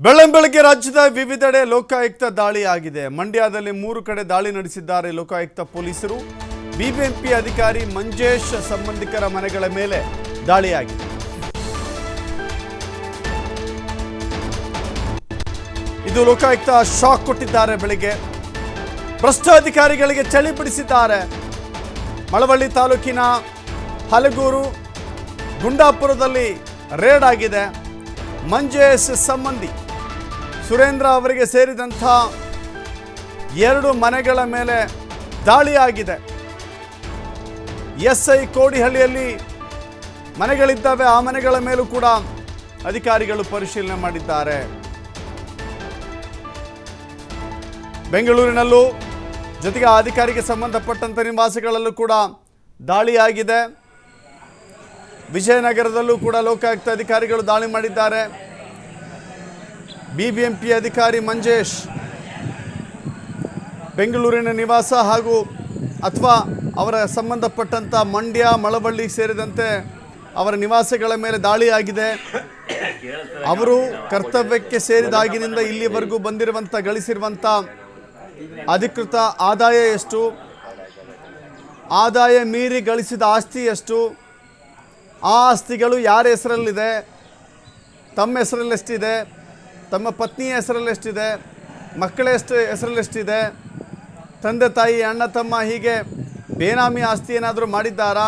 ಬೆಳ್ಳಂಬೆಳಗ್ಗೆ ರಾಜ್ಯದ ವಿವಿಧೆಡೆ ಲೋಕಾಯುಕ್ತ ದಾಳಿ ಆಗಿದೆ. ಮಂಡ್ಯದಲ್ಲಿ 3 ಕಡೆ ದಾಳಿ ನಡೆಸಿದ್ದಾರೆ ಲೋಕಾಯುಕ್ತ ಪೊಲೀಸರು. ಬಿಬಿಎಂಪಿ ಅಧಿಕಾರಿ ಮಂಜೇಶ್ ಸಂಬಂಧಿಕರ ಮನೆಗಳ ಮೇಲೆ ದಾಳಿಯಾಗಿದೆ. ಇದು ಲೋಕಾಯುಕ್ತ ಶಾಕ್ ಕೊಟ್ಟಿದ್ದಾರೆ. ಬೆಳಗ್ಗೆ ಭ್ರಷ್ಟ ಅಧಿಕಾರಿಗಳಿಗೆ ಚಳಿ ಬಿಡಿಸಿದ್ದಾರೆ. ಮಳವಳ್ಳಿ ತಾಲೂಕಿನ ಹಲಗೂರು ಗುಂಡಾಪುರದಲ್ಲಿ ರೇಡ್ ಆಗಿದೆ. ಮಂಜೇಶ್ ಸಂಬಂಧಿ ಸುರೇಂದ್ರ ಅವರಿಗೆ ಸೇರಿದಂಥ 2 ಮನೆಗಳ ಮೇಲೆ ದಾಳಿಯಾಗಿದೆ. ಎಸ್ಐ ಕೋಡಿಹಳ್ಳಿಯಲ್ಲಿ ಮನೆಗಳಿದ್ದಾವೆ. ಆ ಮನೆಗಳ ಮೇಲೂ ಕೂಡ ಅಧಿಕಾರಿಗಳು ಪರಿಶೀಲನೆ ಮಾಡಿದ್ದಾರೆ. ಬೆಂಗಳೂರಿನಲ್ಲೂ ಜೊತೆಗೆ ಆ ಅಧಿಕಾರಿಗೆ ಸಂಬಂಧಪಟ್ಟಂಥ ನಿವಾಸಗಳಲ್ಲೂ ಕೂಡ ದಾಳಿಯಾಗಿದೆ. ವಿಜಯನಗರದಲ್ಲೂ ಕೂಡ ಲೋಕಾಯುಕ್ತ ಅಧಿಕಾರಿಗಳು ದಾಳಿ ಮಾಡಿದ್ದಾರೆ. ಬಿಬಿಎಂಪಿ ಅಧಿಕಾರಿ ಮಂಜೇಶ್ ಬೆಂಗಳೂರಿನ ನಿವಾಸ ಹಾಗೂ ಅಥವಾ ಅವರ ಸಂಬಂಧಪಟ್ಟಂಥ ಮಂಡ್ಯ ಮಳವಳ್ಳಿ ಸೇರಿದಂತೆ ಅವರ ನಿವಾಸಗಳ ಮೇಲೆ ದಾಳಿಯಾಗಿದೆ. ಅವರು ಕರ್ತವ್ಯಕ್ಕೆ ಸೇರಿದಾಗಿನಿಂದ ಇಲ್ಲಿವರೆಗೂ ಗಳಿಸಿರುವಂಥ ಅಧಿಕೃತ ಆದಾಯ ಎಷ್ಟು, ಆದಾಯ ಮೀರಿ ಗಳಿಸಿದ ಆಸ್ತಿ ಎಷ್ಟು, ಆ ಆಸ್ತಿಗಳು ಯಾರ ಹೆಸರಲ್ಲಿದೆ, ತಮ್ಮ ಹೆಸರಲ್ಲಿ ಎಷ್ಟಿದೆ, ತಮ್ಮ ಪತ್ನಿಯ ಹೆಸರಲ್ಲಿ ಎಷ್ಟಿದೆ, ಮಕ್ಕಳ ಹೆಸರಲ್ಲಿ ಎಷ್ಟಿದೆ, ತಂದೆ ತಾಯಿ ಅಣ್ಣ ತಮ್ಮ ಹೀಗೆ ಬೇನಾಮಿ ಆಸ್ತಿ ಏನಾದರೂ ಮಾಡಿದ್ದಾರಾ,